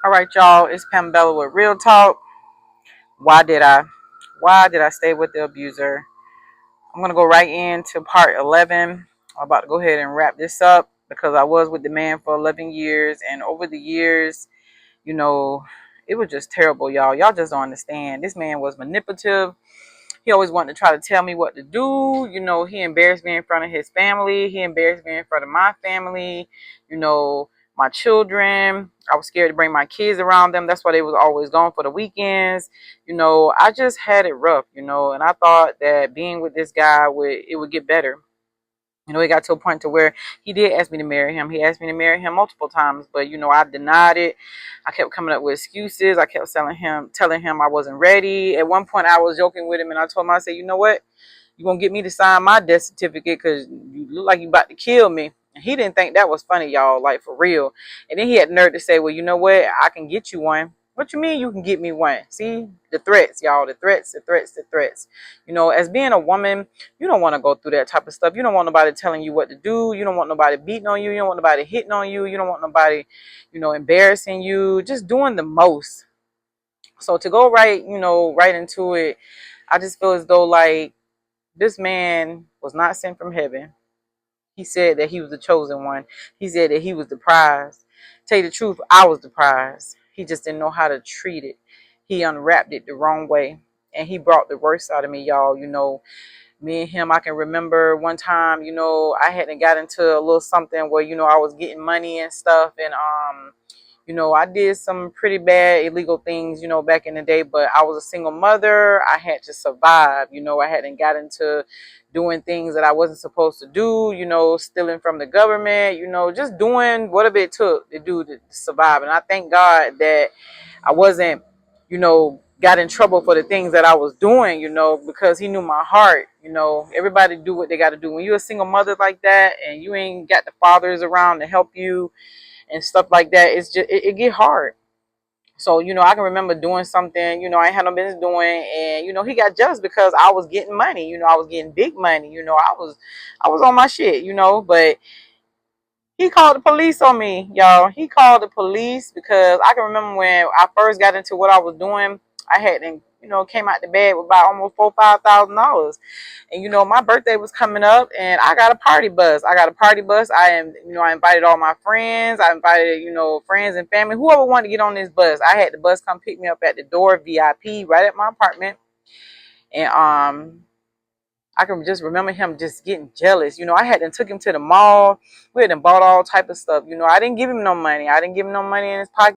All right, y'all. It's Pambella with Real Talk. Why did I? Why did I stay with the abuser? I'm gonna go right into part 11. I'm about to go ahead and wrap this up because I was with the man for 11 years, and over the years, you know, it was just terrible, y'all. Y'all just don't understand. This man was manipulative. He always wanted to try to tell me what to do. He embarrassed me in front of his family. He embarrassed me in front of my family. You know, my children. I was scared to bring my kids around them. That's why they was always gone for the weekends. I just had it rough, and I thought that being with this guy would get better. It got to a point to where he did ask me to marry him. He asked me to marry him multiple times, but I denied it. I kept coming up with excuses. I kept telling him I wasn't ready. At one point, I was joking with him, and I told him, I said, you know what? You're gonna get me to sign my death certificate because you look like you about to kill me. And he didn't think that was funny, y'all, like for real. And then he had the nerve to say, well, you know what? I can get you one. What you mean you can get me one? See, the threats, y'all, the threats, the threats, the threats. As being a woman, you don't want to go through that type of stuff. You don't want nobody telling you what to do. You don't want nobody beating on you. You don't want nobody hitting on you. You don't want nobody, embarrassing you. Just doing the most. So to go right into it, I just feel as though like this man was not sent from heaven. He said that he was the chosen one. He said that he was the prize. Tell you the truth, I was the prize. He just didn't know how to treat it. He unwrapped it the wrong way. And he brought the worst out of me, y'all. Me and him, I can remember one time, I hadn't got into a little something where, I was getting money and stuff. And I did some pretty bad illegal things, back in the day, but I was a single mother. I had to survive. I hadn't got into doing things that I wasn't supposed to do, stealing from the government, just doing whatever it took to survive. And I thank God that I wasn't, got in trouble for the things that I was doing, because he knew my heart. Everybody do what they got to do. When you're a single mother like that and you ain't got the fathers around to help you, and stuff like that, it's just it get hard. So I can remember doing something I ain't had no business doing, and he got jealous because I was getting money. I was getting big money. I was on my shit. But he called the police on me, y'all. He called the police because I can remember when I first got into what I was doing, I hadn't, came out the bed with about almost $4,000, $5,000. And my birthday was coming up, and I got a party bus. I invited all my friends. I invited, friends and family, whoever wanted to get on this bus. I had the bus come pick me up at the door, VIP, right at my apartment. And I can just remember him just getting jealous. I had to took him to the mall. We had bought all type of stuff. I didn't give him no money. I didn't give him no money in his pocket.